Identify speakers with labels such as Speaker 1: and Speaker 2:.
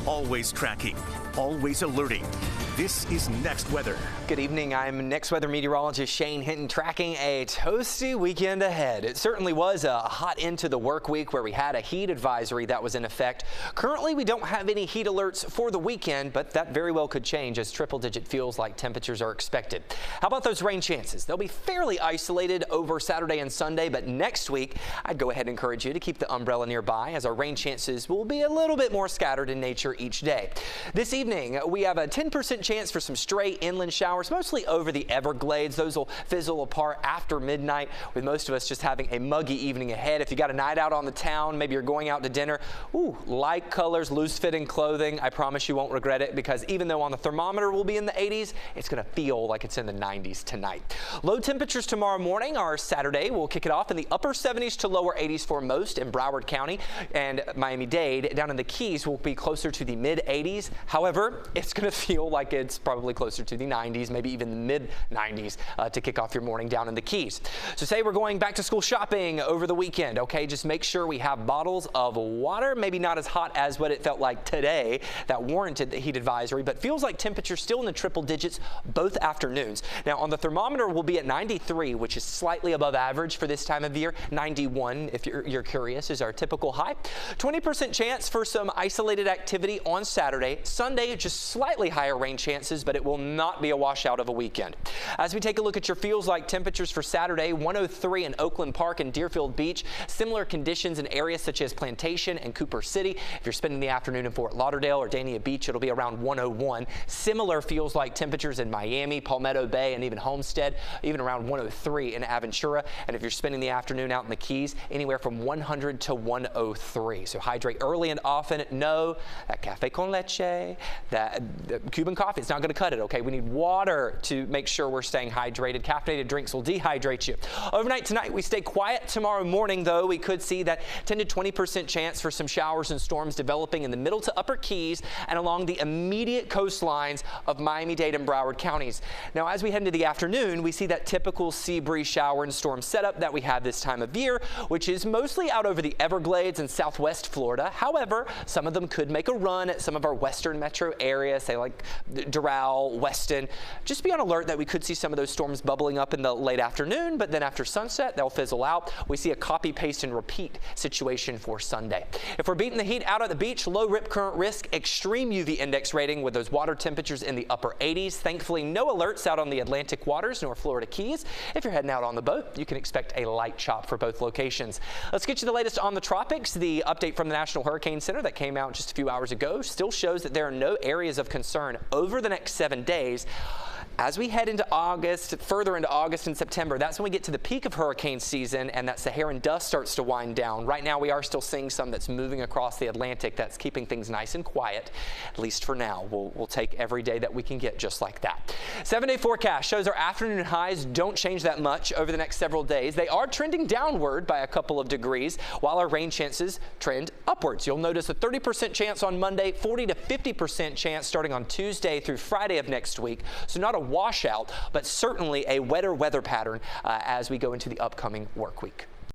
Speaker 1: Always tracking, always alerting. This is Next Weather.
Speaker 2: Good evening. I'm Next Weather meteorologist Shane Hinton, tracking a toasty weekend ahead. It certainly was a hot end to the work week where we had a heat advisory that was in effect. Currently, we don't have any heat alerts for the weekend, but that very well could change as triple-digit feels-like temperatures are expected. How about those rain chances? They'll be fairly isolated over Saturday and Sunday, but next week, I'd go ahead and encourage you to keep the umbrella nearby as our rain chances will be a little bit more scattered in nature each day. This evening, we have a 10% chance for some stray inland showers, mostly over the Everglades. Those will fizzle apart after midnight, with most of us just having a muggy evening ahead. If you got a night out on the town, maybe you're going out to dinner, light colors, loose-fitting clothing, I promise you won't regret it, because even though on the thermometer we'll be in the 80s, it's going to feel like it's in the 90s tonight. Low temperatures tomorrow morning. Our Saturday will kick it off in the upper 70s to lower 80s for most in Broward County, and Miami-Dade down in the Keys will be closer to the mid-80s. However, it's going to feel like it's probably closer to the 90s, maybe even the mid-90s to kick off your morning down in the Keys. So say we're going back to school shopping over the weekend, okay? Just make sure we have bottles of water, maybe not as hot as what it felt like today that warranted the heat advisory, but feels like temperatures still in the triple digits both afternoons. Now on the thermometer we'll be at 93, which is slightly above average for this time of year. 91, if you're curious, is our typical high. 20% chance for some isolated activity on Saturday. Sunday, just slightly higher rain chances, but it will not be a washout of a weekend. As we take a look at your feels-like temperatures for Saturday, 103 in Oakland Park and Deerfield Beach. Similar conditions in areas such as Plantation and Cooper City. If you're spending the afternoon in Fort Lauderdale or Dania Beach, it'll be around 101. Similar feels-like temperatures in Miami, Palmetto Bay, and even Homestead, even around 103 in Aventura. And if you're spending the afternoon out in the Keys, anywhere from 100 to 103. So hydrate early and often. No, that cafe con leche, that Cuban coffee, it's not going to cut it, okay? We need water to make sure we're staying hydrated. Caffeinated drinks will dehydrate you. Overnight tonight, we stay quiet. Tomorrow morning, though, we could see that 10 to 20% chance for some showers and storms developing in the middle to upper Keys and along the immediate coastlines of Miami-Dade and Broward counties. Now, as we head into the afternoon, we see that typical sea breeze shower and storm setup that we have this time of year, which is mostly out over the Everglades and southwest Florida. However, some of them could make a run at some of our western metro areas, say like Doral, Weston. Just be on alert that we could see some of those storms bubbling up in the late afternoon, but then after sunset, they'll fizzle out. We see a copy, paste, and repeat situation for Sunday. If we're beating the heat out at the beach, low rip current risk, extreme UV index rating with those water temperatures in the upper 80s. Thankfully, no alerts out on the Atlantic waters nor Florida Keys. If you're heading out on the boat, you can expect a light chop for both locations. Let's get you the latest on the tropics. The update from the National Hurricane Center that came out just a few hours ago still shows that there are no areas of concern over the next 7 days. As we head into August, further into August and September, that's when we get to the peak of hurricane season and that Saharan dust starts to wind down. Right now, we are still seeing some that's moving across the Atlantic that's keeping things nice and quiet, at least for now. We'll take every day that we can get just like that. 7-day forecast shows our afternoon highs don't change that much over the next several days. They are trending downward by a couple of degrees, while our rain chances trend upwards. You'll notice a 30% chance on Monday, 40 to 50% chance starting on Tuesday through Friday of next week. So not a washout, but certainly a wetter weather pattern as we go into the upcoming work week.